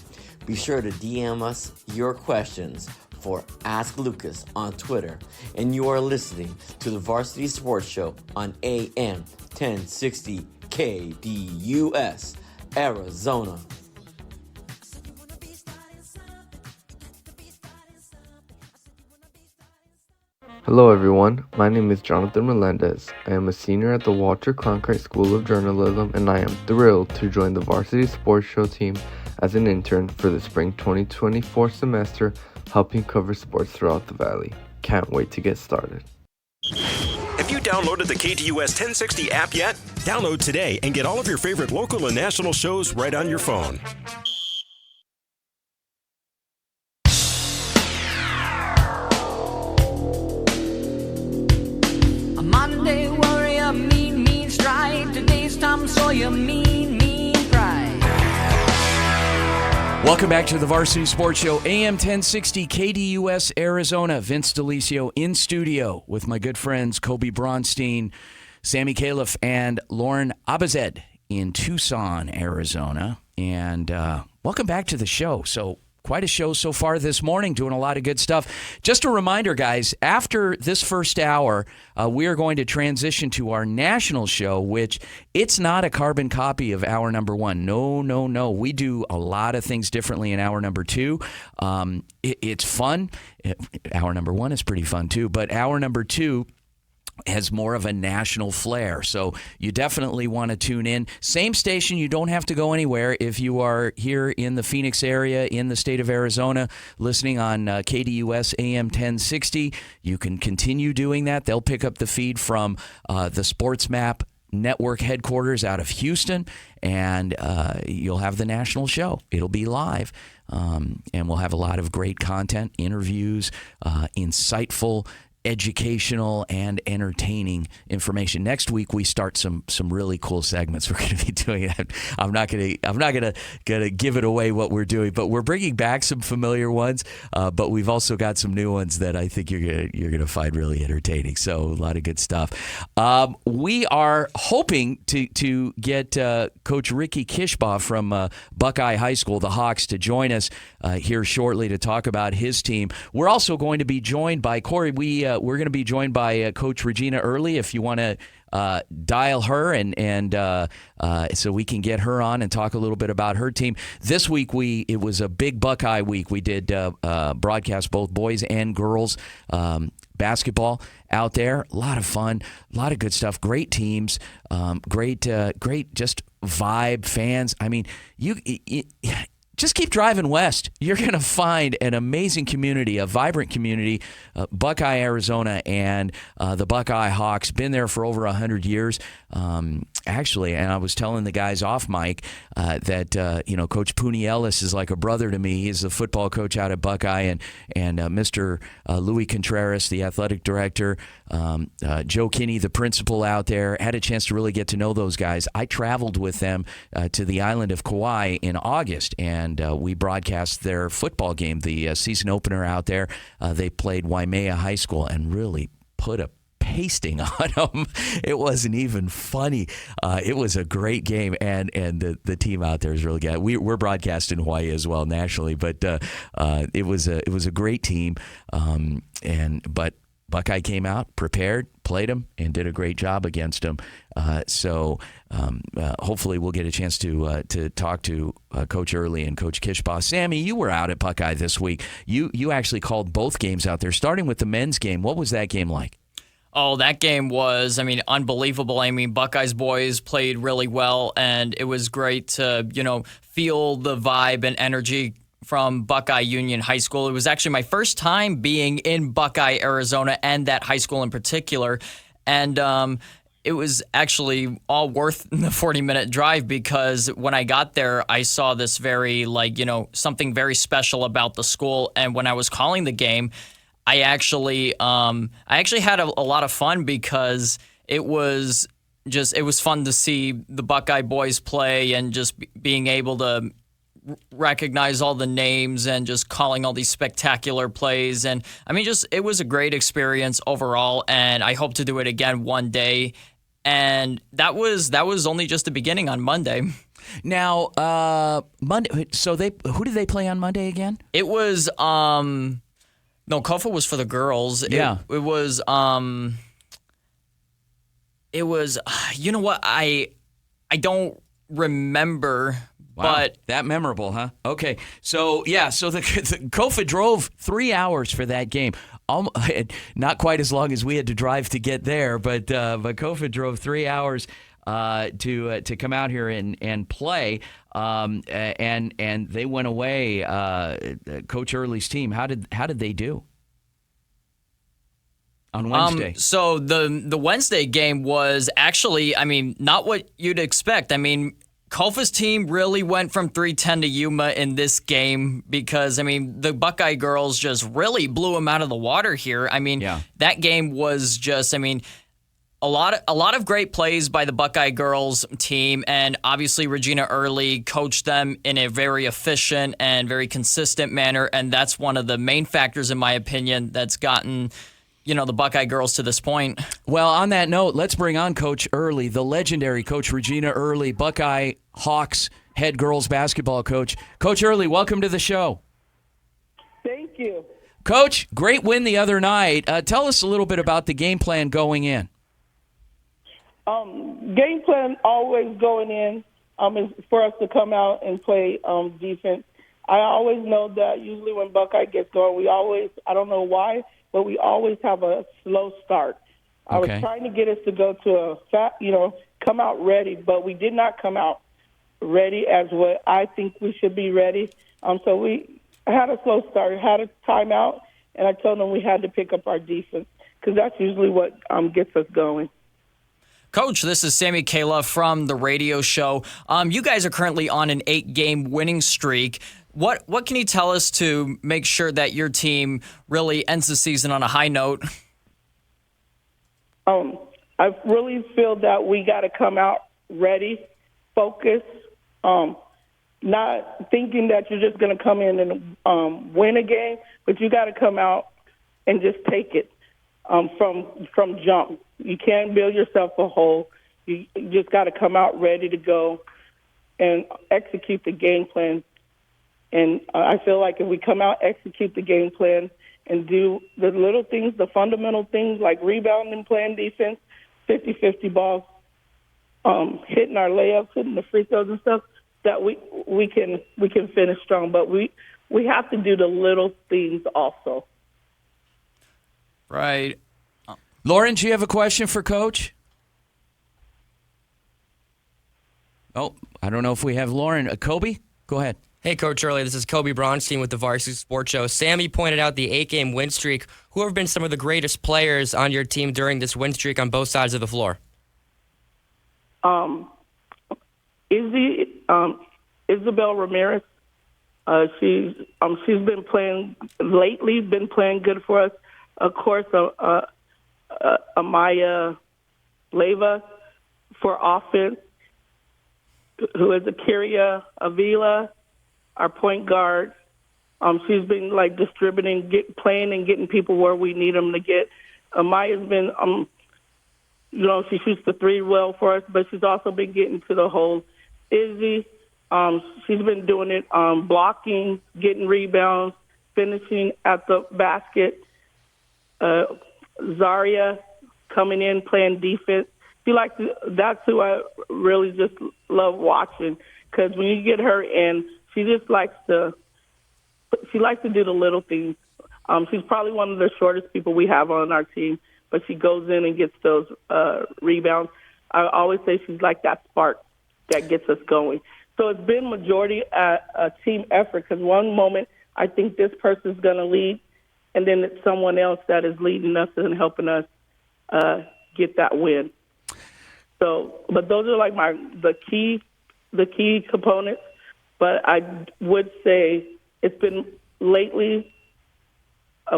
Be sure to DM us your questions for Ask Lucas on Twitter. And you are listening to the Varsity Sports Show on AM 1060 KDUS, Arizona. Hello everyone, my name is Jonathan Melendez. I am a senior at the Walter Cronkite School of Journalism, and I am thrilled to join the Varsity Sports Show team as an intern for the spring 2024 semester, helping cover sports throughout the Valley. Can't wait to get started. Have you downloaded the KDUS 1060 app yet? Download today and get all of your favorite local and national shows right on your phone. Monday warrior, mean stride. Today's Tom Sawyer, mean pride. Welcome back to the Varsity Sports Show, AM 1060 KDUS Arizona. Vince DeLisio in studio with my good friends Koby Braunstein, Sammy Khalaf, and Lauren Abozeid in Tucson, Arizona. And welcome back to the show. So quite a show so far this morning, doing a lot of good stuff. Just a reminder, guys, after this first hour, we are going to transition to our national show, which it's not a carbon copy of hour number one. No. We do a lot of things differently in hour number two. It's fun. Hour number one is pretty fun, too. But hour number two has more of a national flair. So you definitely want to tune in. Same station. You don't have to go anywhere. If you are here in the Phoenix area, in the state of Arizona, listening on KDUS AM 1060, you can continue doing that. They'll pick up the feed from the Sports Map Network headquarters out of Houston, and you'll have the national show. It'll be live, and we'll have a lot of great content, interviews, insightful, educational, and entertaining information. Next week we start some really cool segments. We're going to be doing that. I'm not going to give it away what we're doing, but we're bringing back some familiar ones. But we've also got some new ones that I think you're going to find really entertaining. So a lot of good stuff. We are hoping to get Coach Ricky Kishbaugh from Buckeye High School, the Hawks, to join us here shortly to talk about his team. We're also going to be joined by Corey. We're going to be joined by Coach Regina early. If you want to dial her and so we can get her on and talk a little bit about her team. This week it was a big Buckeye week. We did broadcast both boys and girls basketball out there. A lot of fun, a lot of good stuff. Great teams, great just vibe, fans. I mean, you just keep driving west. You're going to find an amazing community, a vibrant community, Buckeye, Arizona, and the Buckeye Hawks. Been there for over 100 years, actually. And I was telling the guys off mic that Coach Pooney Ellis is like a brother to me. He's the football coach out at Buckeye, and Mr. Louis Contreras, the athletic director, Joe Kinney, the principal out there. Had a chance to really get to know those guys. I traveled with them to the island of Kauai in August, and we broadcast their football game, the season opener out there. They played Waimea High School and really put a pasting on them. It wasn't even funny. It was a great game, and the team out there is really good. We're broadcast in Hawaii as well nationally, but it was a great team. But Buckeye came out prepared, played them, and did a great job against them. So hopefully we'll get a chance to talk to Coach Early and Coach Kishbaugh. Sammy, you were out at Buckeye this week. You actually called both games out there, starting with the men's game. What was that game like? Oh, that game was, unbelievable. Buckeyes boys played really well, and it was great to, feel the vibe and energy from Buckeye Union High School. It was actually my first time being in Buckeye, Arizona, and that high school in particular. And it was actually all worth the 40-minute drive because when I got there, I saw this very, something very special about the school. And when I was calling the game, I actually had a lot of fun because it was fun to see the Buckeye boys play and just being able to recognize all the names and just calling all these spectacular plays. And it was a great experience overall, and I hope to do it again one day. And that was only just the beginning on Monday. Now, Monday. So who did they play on Monday again? It was no, Kofa was for the girls. Yeah, it was you know what, I don't remember. Wow, but that memorable, huh? Okay, so the Kofa drove 3 hours for that game. Not quite as long as we had to drive to get there, but Kofa drove 3 hours to come out here and play. And they went away. Coach Early's team. How did they do on Wednesday? So the Wednesday game was actually, not what you'd expect. Kofa's team really went from 3-10 to Yuma in this game because, the Buckeye girls just really blew them out of the water here. That game was just, a lot of great plays by the Buckeye girls team, and obviously Regina Early coached them in a very efficient and very consistent manner, and that's one of the main factors, in my opinion, that's gotten the Buckeye girls to this point. Well, on that note, let's bring on Coach Early, the legendary Coach Regina Early, Buckeye Hawks head girls basketball coach. Coach Early, welcome to the show. Thank you. Coach, great win the other night. Tell us a little bit about the game plan going in. Game plan always going in is for us to come out and play defense. I always know that usually when Buckeye gets going, I don't know why, but we always have a slow start. I was trying to get us to go to come out ready, but we did not come out ready as what I think we should be ready. So we had a slow start, had a timeout, and I told them we had to pick up our defense because that's usually what gets us going. Coach, this is Sammy Khalaf from the radio show. You guys are currently on an 8-game winning streak. What can you tell us to make sure that your team really ends the season on a high note? I really feel that we got to come out ready, focused, not thinking that you're just going to come in and win a game, but you got to come out and just take it from jump. You can't build yourself a hole. You just got to come out ready to go and execute the game plan. And I feel like if we come out, execute the game plan, and do the little things, the fundamental things like rebounding, playing defense, 50-50 balls, hitting our layups, hitting the free throws and stuff, that we can finish strong. But we have to do the little things also. Right. Lauren, do you have a question for Coach? Oh, I don't know if we have Lauren. Koby, go ahead. Hey, Coach Early, this is Koby Braunstein with the Varsity Sports Show. Sammy pointed out the 8-game win streak. Who have been some of the greatest players on your team during this win streak on both sides of the floor? Isabel Ramirez. She's been playing lately, been playing good for us. Of course, Amaya Leva for offense, who is Akiria Avila, our point guard. She's been distributing, playing and getting people where we need them to get. Amaya's been, she shoots the three well for us, but she's also been getting to the hole. Izzy, she's been doing it, blocking, getting rebounds, finishing at the basket. Zaria coming in, playing defense. That's who I really just love watching, because when you get her in, she just likes to do the little things. She's probably one of the shortest people we have on our team, but she goes in and gets those rebounds. I always say she's like that spark that gets us going. So it's been majority a team effort, because one moment I think this person's going to lead, and then it's someone else that is leading us and helping us get that win. So, but those are like the key components. But I would say it's been lately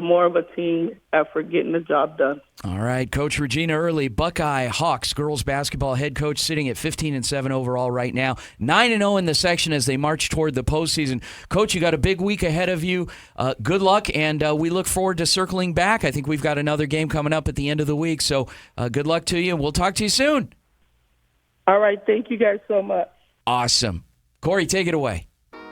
more of a team effort getting the job done. All right, Coach Regina Early, Buckeye Hawks girls basketball head coach, sitting at 15-7 overall right now, 9-0 in the section as they march toward the postseason. Coach, you got a big week ahead of you. Good luck, and we look forward to circling back. I think we've got another game coming up at the end of the week, so good luck to you, and we'll talk to you soon. All right, thank you guys so much. Awesome. Corey, take it away.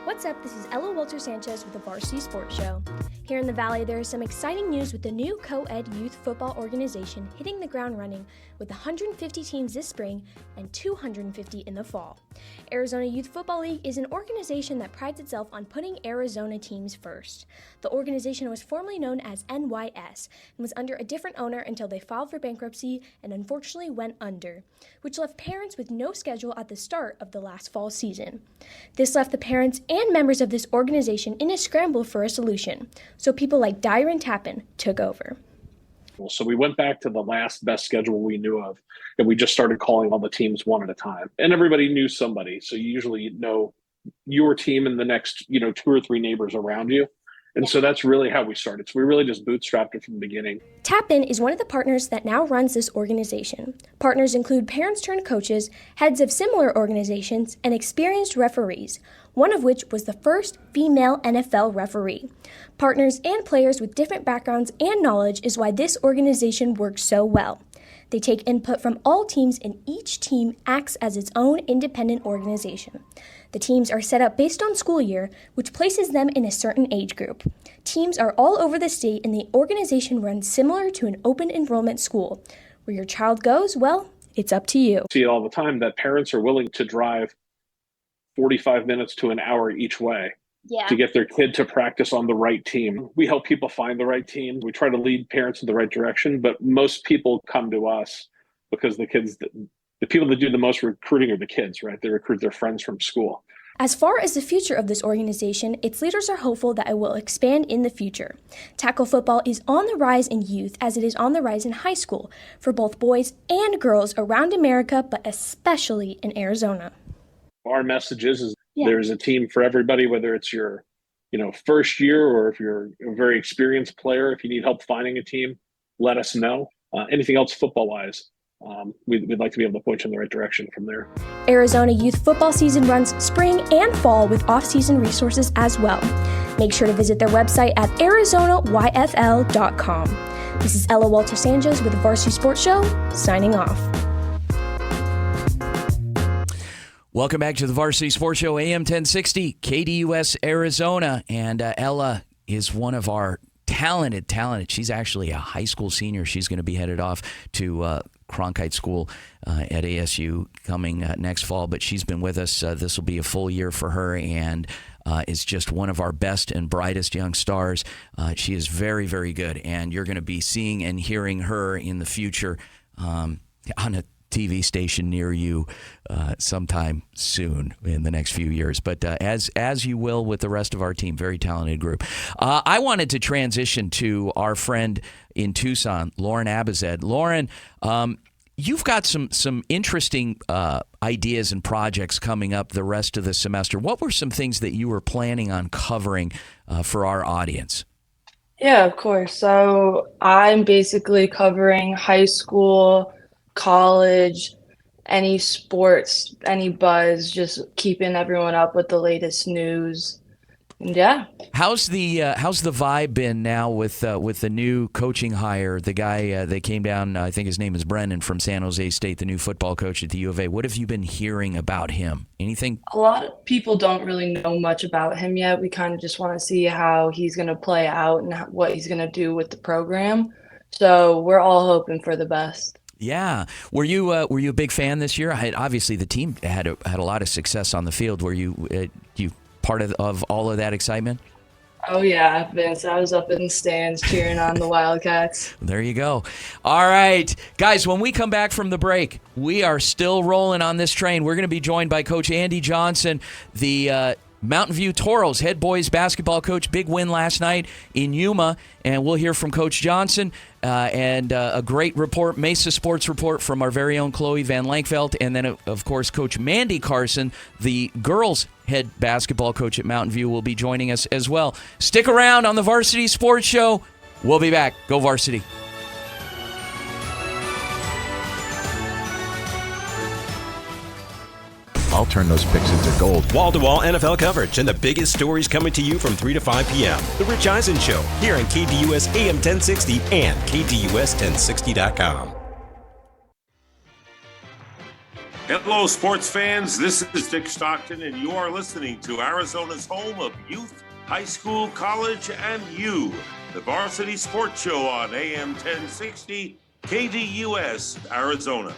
What's up? This is Ella Wolter-Sanchez with the Varsity Sports Show. Here in the Valley, there is some exciting news with the new co-ed youth football organization hitting the ground running with 150 teams this spring and 250 in the fall. Arizona Youth Football League is an organization that prides itself on putting Arizona teams first. The organization was formerly known as NYS and was under a different owner until they filed for bankruptcy and unfortunately went under, which left parents with no schedule at the start of the last fall season. This left the parents and members of this organization in a scramble for a solution, so people like Dyer and Datin took over. So we went back to the last best schedule we knew of, and we just started calling all the teams one at a time. And everybody knew somebody, so you usually know your team and the next, 2 or 3 neighbors around you. And so that's really how we started. So we really just bootstrapped it from the beginning. Datin is one of the partners that now runs this organization. Partners include parents-turned-coaches, heads of similar organizations, and experienced referees, one of which was the first female NFL referee. Partners and players with different backgrounds and knowledge is why this organization works so well. They take input from all teams, and each team acts as its own independent organization. The teams are set up based on school year, which places them in a certain age group. Teams are all over the state, and the organization runs similar to an open enrollment school. Where your child goes, well, it's up to you. I see it all the time that parents are willing to drive 45 minutes to an hour each way to get their kid to practice on the right team. We help people find the right team. We try to lead parents in the right direction, but most people come to us because the people that do the most recruiting are the kids, right? They recruit their friends from school. As far as the future of this organization, its leaders are hopeful that it will expand in the future. Tackle football is on the rise in youth as it is on the rise in high school for both boys and girls around America, but especially in Arizona. Our message is there's a team for everybody, whether it's your first year or if you're a very experienced player. If you need help finding a team, let us know. Anything else football-wise, we'd like to be able to point you in the right direction from there. Arizona youth football season runs spring and fall with off-season resources as well. Make sure to visit their website at ArizonaYFL.com. This is Ella Wolter-Sanchez with the Varsity Sports Show, signing off. Welcome back to the Varsity Sports Show, am1060, KDUS, Arizona. And Ella is one of our talented. She's actually a high school senior. She's going to be headed off to Cronkite School at ASU coming next fall. But she's been with us. This will be a full year for her, and is just one of our best and brightest young stars. She is very, very good, and you're going to be seeing and hearing her in the future on a TV station near you sometime soon in the next few years. But as you will with the rest of our team, very talented group. I wanted to transition to our friend in Tucson, Lauren Abozeid. Lauren, you've got some interesting ideas and projects coming up the rest of the semester. What were some things that you were planning on covering for our audience? Yeah, of course. So I'm basically covering high school, college, any sports, any buzz, just keeping everyone up with the latest news. And yeah. How's the vibe been now with the new coaching hire? The guy that came down, I think his name is Brennan from San Jose State, the new football coach at the U of A. What have you been hearing about him? Anything? A lot of people don't really know much about him yet. We kind of just want to see how he's going to play out and what he's going to do with the program. So we're all hoping for the best. Yeah. Were you a big fan this year? Obviously, the team had a lot of success on the field. Were you part of all of that excitement? Oh, yeah, Vince. I was up in the stands cheering on the Wildcats. There you go. All right. Guys, when we come back from the break, we are still rolling on this train. We're going to be joined by Coach Andy Johnson, the Mountain View Toros head boys basketball coach. Big win last night in Yuma, and we'll hear from Coach Johnson and a great report, Mesa Sports report from our very own Chloe Vanlankvelt, and then, of course, Coach Mandy Carson, the girls head basketball coach at Mountain View, will be joining us as well. Stick around on the Varsity Sports Show. We'll be back. Go Varsity. I'll turn those picks into gold. Wall-to-wall NFL coverage and the biggest stories coming to you from 3 to 5 p.m. The Rich Eisen Show here on KDUS AM 1060 and KDUS1060.com. Hello, sports fans. This is Dick Stockton, and you are listening to Arizona's home of youth, high school, college, and you. The Varsity Sports Show on AM 1060, KDUS, Arizona.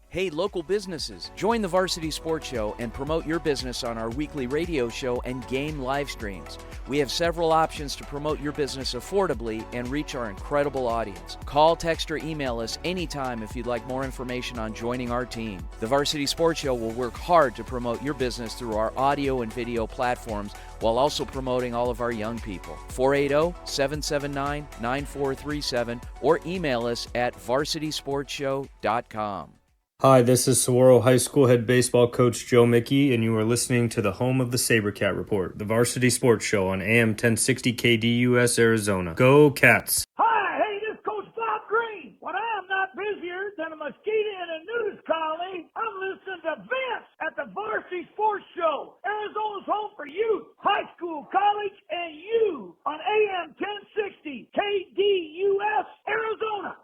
Hey, local businesses, join the Varsity Sports Show and promote your business on our weekly radio show and game live streams. We have several options to promote your business affordably and reach our incredible audience. Call, text, or email us anytime if you'd like more information on joining our team. The Varsity Sports Show will work hard to promote your business through our audio and video platforms while also promoting all of our young people. 480-779-9437 or email us at varsitysportshow.com. Hi, this is Saguaro High School head baseball coach Joe Mickey, and you are listening to the home of the Sabercat Report, the Varsity Sports Show on AM 1060 KDUS, Arizona. Go Cats! Hi, hey, this is Coach Bob Green. When I am not busier than a mosquito in a news colony, I'm listening to Vince at the Varsity Sports Show, Arizona's home for youth, high school, college, and you on AM 1060 KDUS, Arizona.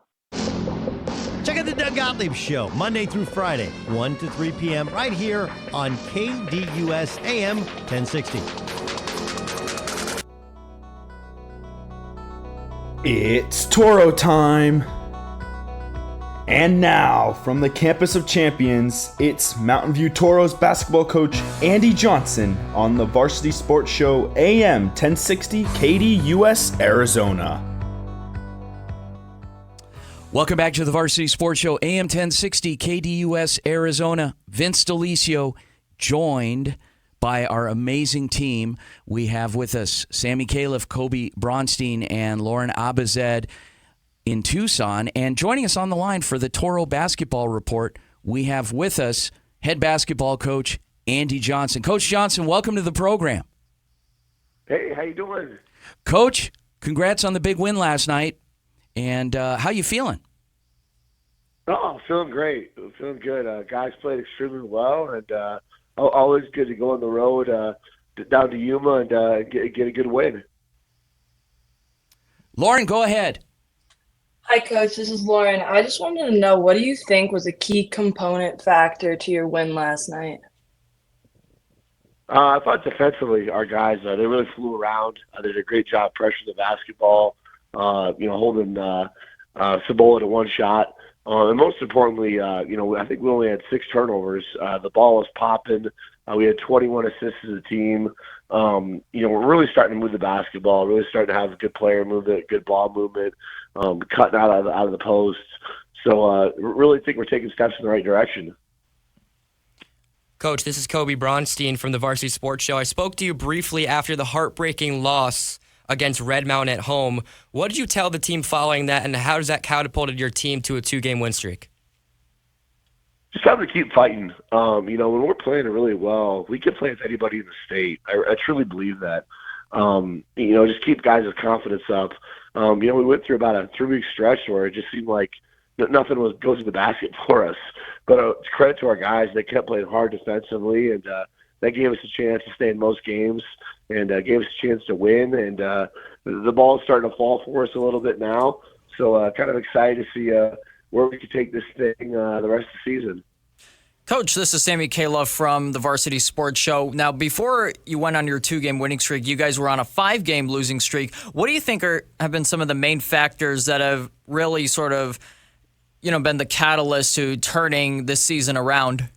Check out the Doug Gottlieb Show, Monday through Friday, 1 to 3 p.m., right here on KDUS AM 1060. It's Toro time! And now, from the campus of champions, it's Mountain View Toros basketball coach Andy Johnson on the Varsity Sports Show AM 1060 KDUS, Arizona. Welcome back to the Varsity Sports Show, AM 1060, KDUS, Arizona. Vince Delisio, joined by our amazing team. We have with us Sammy, Khalaf, Koby, Braunstein, and Lauren Abozeid in Tucson. And joining us on the line for the Toro basketball report, we have with us head basketball coach Andy Johnson. Coach Johnson, welcome to the program. Hey, how you doing? Coach, congrats on the big win last night. And how you feeling? Oh, I'm feeling great. I'm feeling good. Guys played extremely well, and always good to go on the road down to Yuma and get a good win. Lauren, go ahead. Hi, Coach. This is Lauren. I just wanted to know, what do you think was a key component factor to your win last night? I thought defensively, our guys, they really flew around. They did a great job pressuring the basketball. Holding Sabola to one shot. And most importantly, I think we only had 6 turnovers. The ball was popping. We had 21 assists as a team. We're really starting to move the basketball, really starting to have a good player movement, good ball movement, cutting out of the posts. So really think we're taking steps in the right direction. Coach, this is Koby Braunstein from the Varsity Sports Show. I spoke to you briefly after the heartbreaking loss against Red Mountain at home. What did you tell the team following that, and how does that catapulted your team to a 2-game win streak? Just have to keep fighting. When we're playing really well, we can play with anybody in the state. I truly believe that. Just keep guys' confidence up. We went through about a 3-week stretch where it just seemed like nothing goes to the basket for us. But it's credit to our guys. They kept playing hard defensively, and that gave us a chance to stay in most games and gave us a chance to win. And the ball is starting to fall for us a little bit now. So kind of excited to see where we could take this thing the rest of the season. Coach, this is Sammy, Khalaf from the Varsity Sports Show. Now, before you went on your 2-game winning streak, you guys were on a 5-game losing streak. What do you think have been some of the main factors that have really sort of, been the catalyst to turning this season around?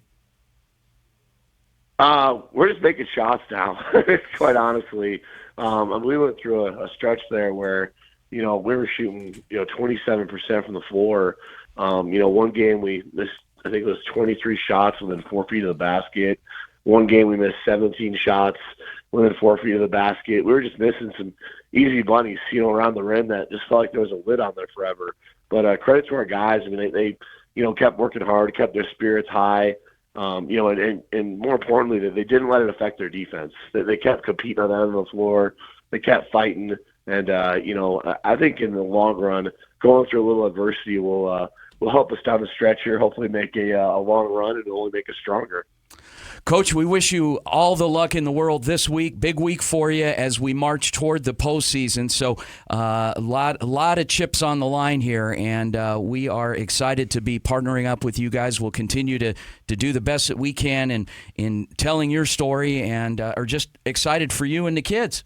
We're just making shots now, quite honestly. We went through a stretch there where, we were shooting, 27% from the floor. One game we missed, I think it was 23 shots within 4 feet of the basket. One game we missed 17 shots within 4 feet of the basket. We were just missing some easy bunnies, around the rim that just felt like there was a lid on there forever. But credit to our guys. I mean, they kept working hard, kept their spirits high. And more importantly, that they didn't let it affect their defense. They kept competing on the end of the floor. They kept fighting. And, I think in the long run, going through a little adversity will help us down the stretch here, hopefully make a long run and only make us stronger. Coach, we wish you all the luck in the world this week. Big week for you as we march toward the postseason. So a lot of chips on the line here, and we are excited to be partnering up with you guys. We'll continue to do the best that we can in telling your story, and are just excited for you and the kids.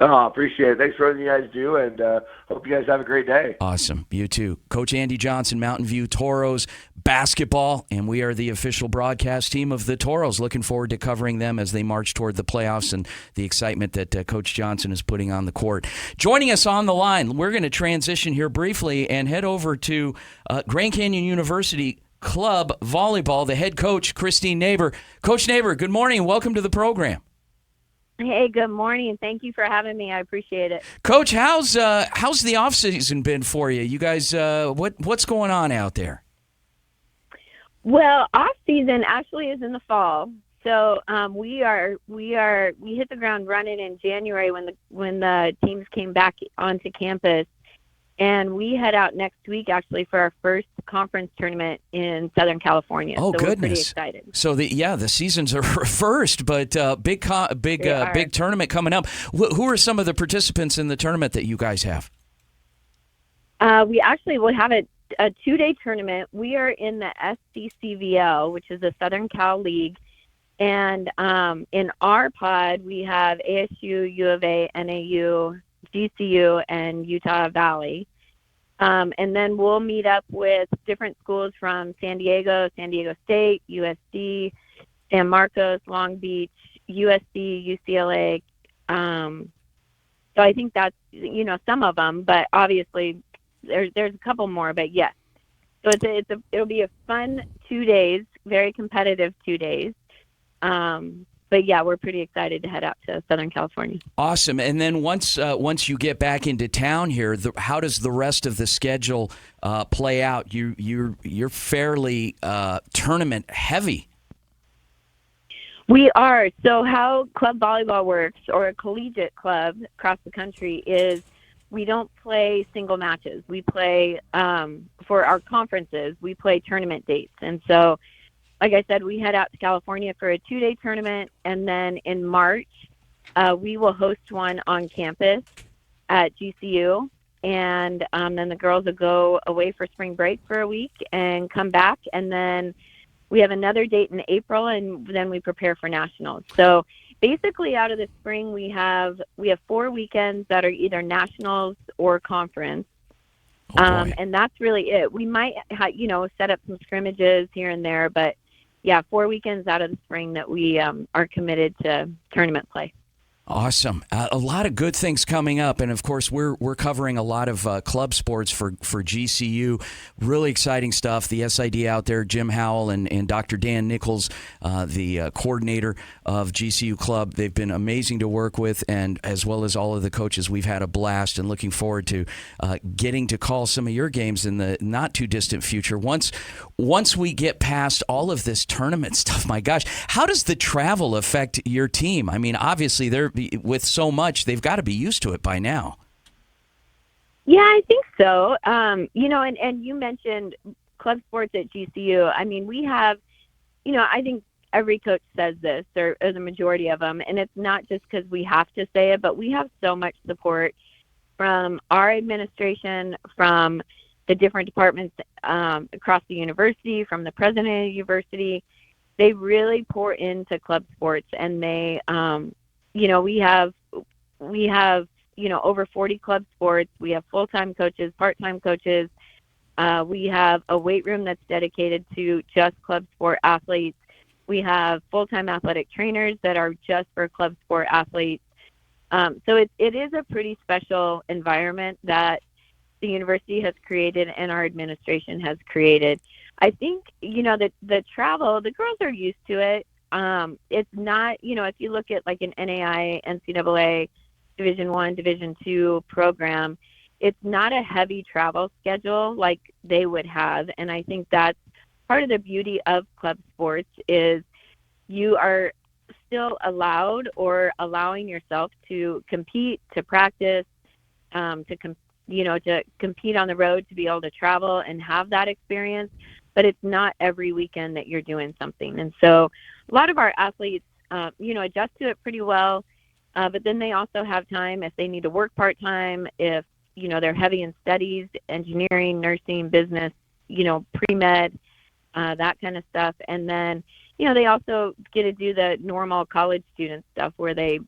Oh, appreciate it. Thanks for everything you guys do, and hope you guys have a great day. Awesome. You too. Coach Andy Johnson, Mountain View Toros basketball, and we are the official broadcast team of the Toros. Looking forward to covering them as they march toward the playoffs and the excitement that Coach Johnson is putting on the court. Joining us on the line, we're going to transition here briefly and head over to Grand Canyon University Club Volleyball, the head coach, Kristine Naber. Coach Naber, good morning and welcome to the program. Hey, good morning. Thank you for having me. I appreciate it. Coach, how's the off season been for you? You guys, what's going on out there? Well, off season actually is in the fall. So we hit the ground running in January when the teams came back onto campus, and we head out next week actually for our first conference tournament in Southern California. Oh, so goodness! We're pretty excited. So the seasons are reversed, but big tournament coming up. Who are some of the participants in the tournament that you guys have? We actually will have a 2-day tournament. We are in the SCCVL, which is the Southern Cal League, and in our pod we have ASU, U of A, NAU, GCU, and Utah Valley. And then we'll meet up with different schools from San Diego State, USD, San Marcos, Long Beach, USC, UCLA. So I think that's, some of them, but obviously there's a couple more, but yes. So it'll be a fun 2 days, very competitive 2 days. But yeah, we're pretty excited to head out to Southern California. Awesome. And then once you get back into town here, how does the rest of the schedule play out? You're fairly tournament heavy. We are. So how club volleyball works, or a collegiate club across the country, is we don't play single matches. We play for our conferences. We play tournament dates, and so, like I said, we head out to California for a 2-day tournament, and then in March, we will host one on campus at GCU, and then the girls will go away for spring break for a week and come back, and then we have another date in April, and then we prepare for nationals. So basically, out of the spring, we have 4 weekends that are either nationals or conference. And that's really it. We might, set up some scrimmages here and there, but yeah, 4 weekends out of the spring that we are committed to tournament play. Awesome. A lot of good things coming up. And, of course, we're covering a lot of club sports for GCU. Really exciting stuff. The SID out there, Jim Howell and Dr. Dan Nichols, the coordinator of GCU Club. They've been amazing to work with, and as well as all of the coaches. We've had a blast and looking forward to getting to call some of your games in the not-too-distant future. Once we get past all of this tournament stuff, my gosh, how does the travel affect your team? I mean, obviously, they're with so much, they've got to be used to it by now. Yeah, I think so. And you mentioned club sports at GCU. I mean, we have, I think every coach says this, or the majority of them, and it's not just because we have to say it, but we have so much support from our administration, from the different departments across the university, from the president of the university. They really pour into club sports, and they we have over 40 club sports. We have full-time coaches, part-time coaches. We have a weight room that's dedicated to just club sport athletes. We have full-time athletic trainers that are just for club sport athletes. So it is a pretty special environment that the university has created and our administration has created. I think, that the travel, the girls are used to it. It's not, if you look at like an NAI, NCAA, Division I, Division II program, it's not a heavy travel schedule like they would have. And I think that's part of the beauty of club sports is you are still allowed or allowing yourself to compete, to practice, to compete on the road, to be able to travel and have that experience. But it's not every weekend that you're doing something. And so a lot of our athletes, adjust to it pretty well. But then they also have time if they need to work part-time, if, they're heavy in studies, engineering, nursing, business, pre-med, that kind of stuff. And then, they also get to do the normal college student stuff where they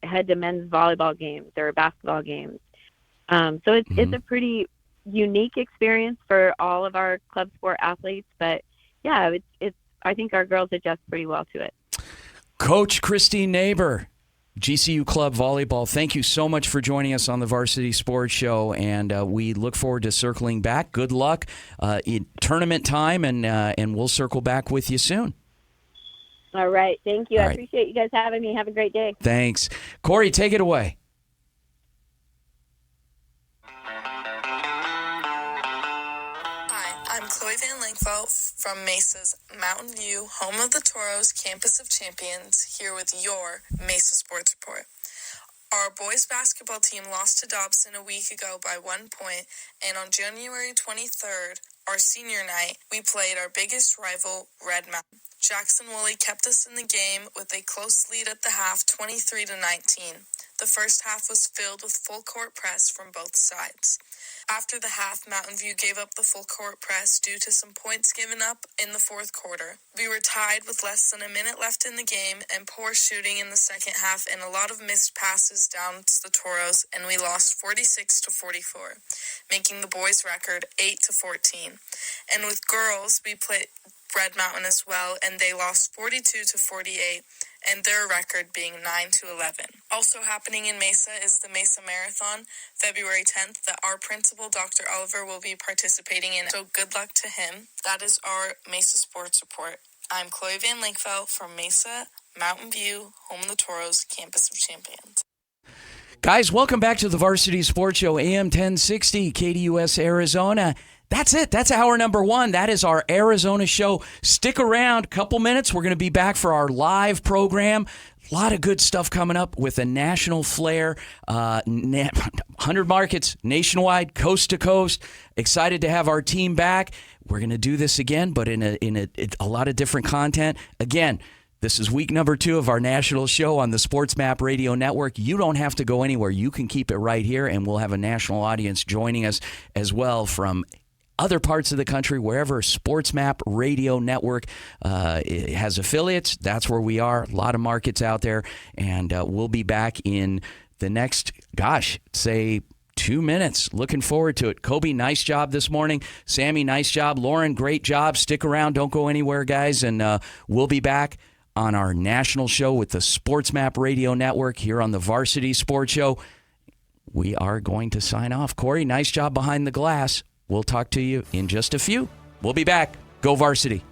head to men's volleyball games or basketball games. So it's a pretty unique experience for all of our club sport athletes. But, yeah, I think our girls adjust pretty well to it. Coach Kristine Naber, GCU Club Volleyball, thank you so much for joining us on the Varsity Sports Show, and we look forward to circling back. Good luck in tournament time, and we'll circle back with you soon. All right. Thank you. All I right. appreciate you guys having me. Have a great day. Thanks. Corey, take it away. I'm Chloe Vanlankvelt from Mesa's Mountain View, home of the Toros, campus of champions, here with your Mesa Sports Report. Our boys basketball team lost to Dobson a week ago by 1 point, and on January 23rd, our senior night, we played our biggest rival, Red Mountain. Jackson Woolley kept us in the game with a close lead at the half, 23-19. The first half was filled with full court press from both sides. After the half, Mountain View gave up the full court press due to some points given up in the fourth quarter. We were tied with less than a minute left in the game and poor shooting in the second half and a lot of missed passes down to the Toros, and we lost 46-44, making the boys' record 8-14. And with girls, we played Red Mountain as well, and they lost 42-48, and their record being 9-11. Also happening in Mesa is the Mesa Marathon, February 10th, that our principal, Dr. Oliver, will be participating in. So good luck to him. That is our Mesa Sports Report. I'm Chloe Vanlankvelt from Mesa, Mountain View, home of the Toros, campus of champions. Guys, welcome back to the Varsity Sports Show, AM 1060, KDUS, Arizona. That's it. That's hour number one. That is our Arizona show. Stick around. Couple minutes. We're going to be back for our live program. A lot of good stuff coming up with a national flair. 100 markets nationwide, coast to coast. Excited to have our team back. We're going to do this again, but in a lot of different content. Again, this is week number 2 of our national show on the Sports Map Radio Network. You don't have to go anywhere. You can keep it right here, and we'll have a national audience joining us as well from other parts of the country, wherever Sports Map Radio Network has affiliates. That's where we are. A lot of markets out there, and we'll be back in the next, say 2 minutes. Looking forward to it. Koby, nice job this morning. Sammy, nice job. Lauren, great job. Stick around. Don't go anywhere, guys, and we'll be back on our national show with the Sports Map Radio Network here on the Varsity Sports Show. We are going to sign off. Corey, nice job behind the glass. We'll talk to you in just a few. We'll be back. Go Varsity.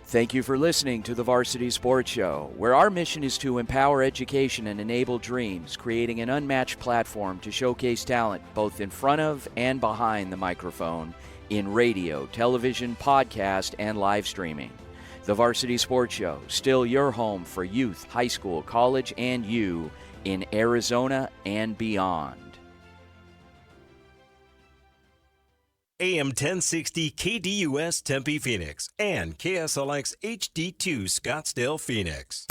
Thank you for listening to the Varsity Sports Show, where our mission is to empower education and enable dreams, creating an unmatched platform to showcase talent both in front of and behind the microphone in radio, television, podcast, and live streaming. The Varsity Sports Show, still your home for youth, high school, college, and you in Arizona and beyond. AM 1060 KDUS Tempe Phoenix and KSLX HD2 Scottsdale Phoenix.